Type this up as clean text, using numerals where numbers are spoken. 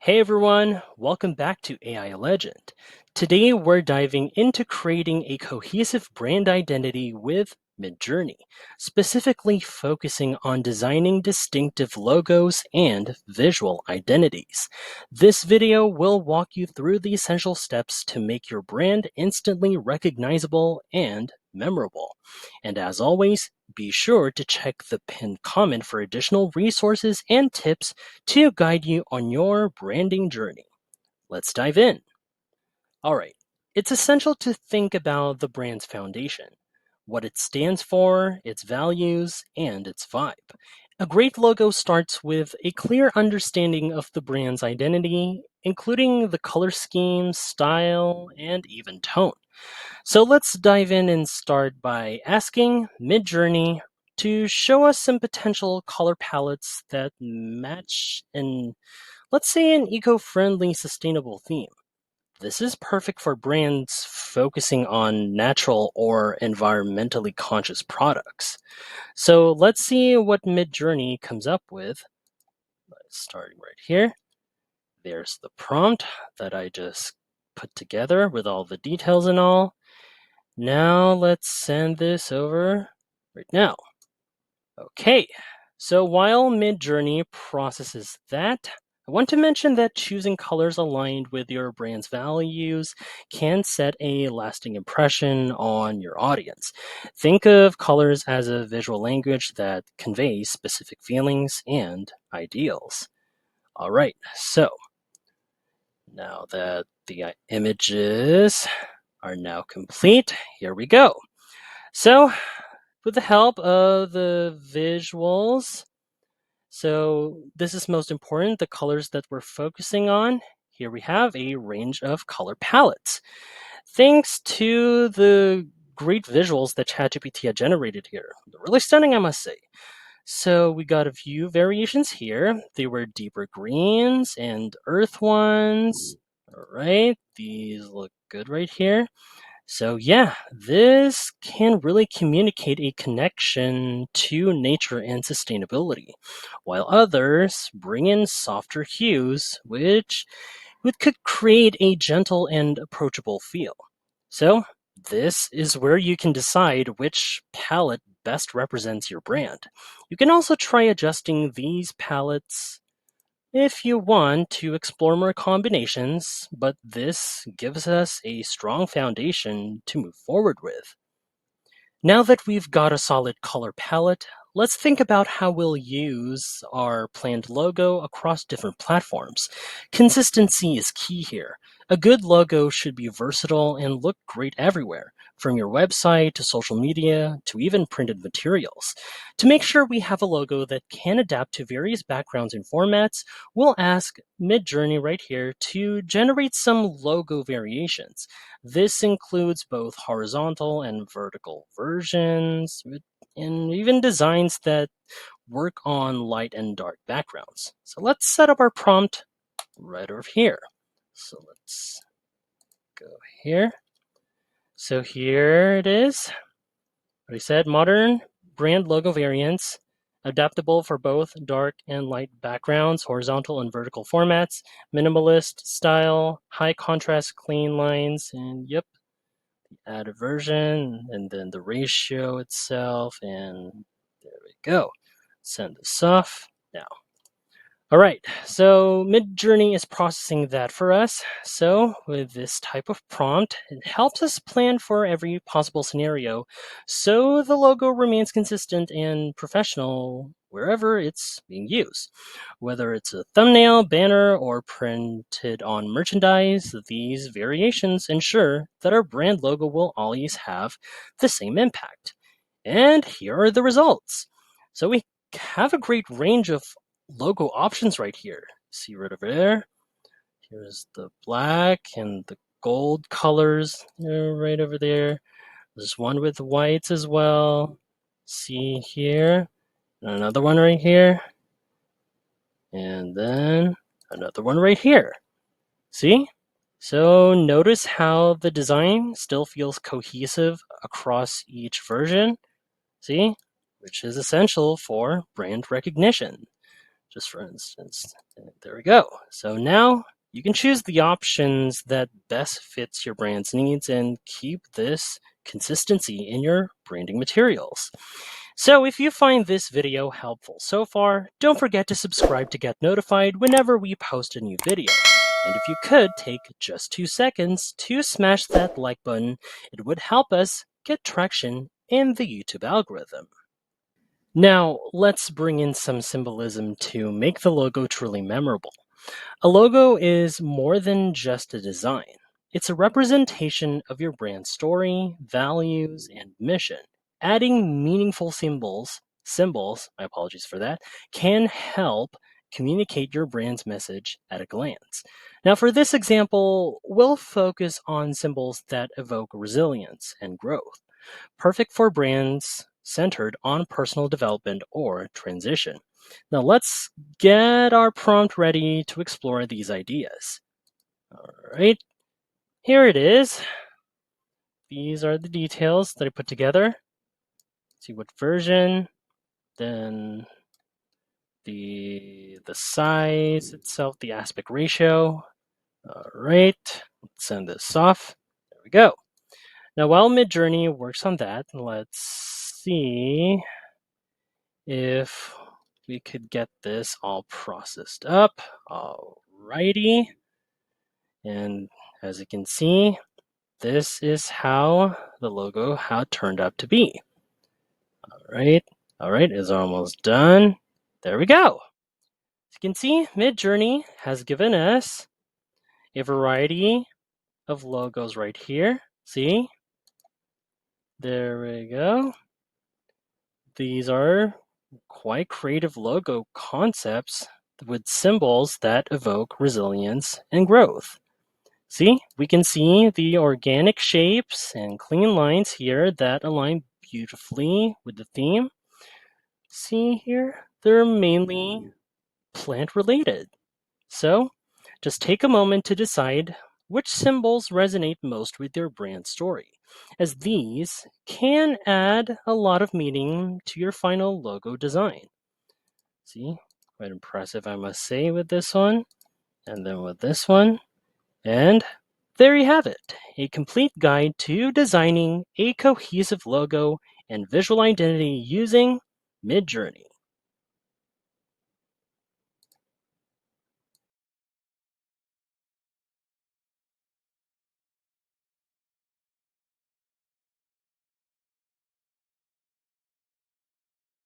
Hey everyone, welcome back to AI Legend. Today we're diving into creating a cohesive brand identity with Midjourney, specifically focusing on designing distinctive logos and visual identities. This video will walk you through the essential steps to make your brand instantly recognizable and memorable. And as always, be sure to check the pinned comment for additional resources and tips to guide you on your branding journey. Let's dive in. All right, it's essential to think about the brand's foundation, what it stands for, its values, and its vibe. A great logo starts with a clear understanding of the brand's identity, including the color scheme, style, and even tone. So let's dive in and start by asking Midjourney to show us some potential color palettes that match an, let's say, an eco-friendly, sustainable theme. This is perfect for brands focusing on natural or environmentally conscious products. So let's see what Midjourney comes up with. Starting right here. There's the prompt that I just put together with all the details and all. Now let's send this over right now. Okay, so while Midjourney processes that, I want to mention that choosing colors aligned with your brand's values can set a lasting impression on your audience. Think of colors as a visual language that conveys specific feelings and ideals. All right, so now that the images are now complete, here we go. So, with the help of the visuals, so this is most important, the colors that we're focusing on. Here we have a range of color palettes. Thanks to the great visuals that ChatGPT had generated here. They're really stunning, I must say. So we got a few variations here. They were deeper greens and earth ones. All right, these look good right here. So, yeah, this can really communicate a connection to nature and sustainability, while others bring in softer hues, which could create a gentle and approachable feel. So, this is where you can decide which palette best represents your brand. You can also try adjusting these palettes if you want to explore more combinations, but this gives us a strong foundation to move forward with. Now that we've got a solid color palette, let's think about how we'll use our planned logo across different platforms. Consistency is key here. A good logo should be versatile and look great everywhere, from your website to social media to even printed materials. To make sure we have a logo that can adapt to various backgrounds and formats, we'll ask Midjourney right here to generate some logo variations. This includes both horizontal and vertical versions, and even designs that work on light and dark backgrounds. So let's set up our prompt right over here. So let's go here. So here it is. What I said, modern brand logo variants, adaptable for both dark and light backgrounds, horizontal and vertical formats, minimalist style, high contrast, clean lines, and yep, add a version, and then the ratio itself, and there we go. Send this off now. All right, so Midjourney is processing that for us. So with this type of prompt, it helps us plan for every possible scenario so the logo remains consistent and professional wherever it's being used. Whether it's a thumbnail, banner, or printed on merchandise, these variations ensure that our brand logo will always have the same impact. And here are the results. So we have a great range of logo options right here. See right over there? Here's the black and the gold colors right over there. There's one with whites as well. See here. And another one right here. And then another one right here. See? So notice how the design still feels cohesive across each version. See? Which is essential for brand recognition. just for instance. There we go. So now you can choose the options that best fits your brand's needs and keep this consistency in your branding materials. So if you find this video helpful so far, don't forget to subscribe to get notified whenever we post a new video. And if you could take just 2 seconds to smash that like button, it would help us get traction in the YouTube algorithm. Now, let's bring in some symbolism to make the logo truly memorable. A logo is more than just a design. It's a representation of your brand story, values, and mission. Adding meaningful symbols, my apologies for that, can help communicate your brand's message at a glance. Now, for this example, we'll focus on symbols that evoke resilience and growth, perfect for brands centered on personal development or transition. Now, let's get our prompt ready to explore these ideas. All right, here it is. These are the details that I put together. See what version, then the size itself, the aspect ratio. All right, let's send this off. There we go. Now, while Midjourney works on that, let's see if we could get this all processed up. Alrighty. And as you can see, this is how the logo how it turned out to be. All right, it's almost done. There we go. As you can see, Midjourney has given us a variety of logos right here. See? There we go. These are quite creative logo concepts with symbols that evoke resilience and growth. See, we can see the organic shapes and clean lines here that align beautifully with the theme. See here, they're mainly plant related. So just take a moment to decide which symbols resonate most with your brand story, as these can add a lot of meaning to your final logo design. See, quite impressive, I must say, with this one, and then with this one. And there you have it, a complete guide to designing a cohesive logo and visual identity using Midjourney.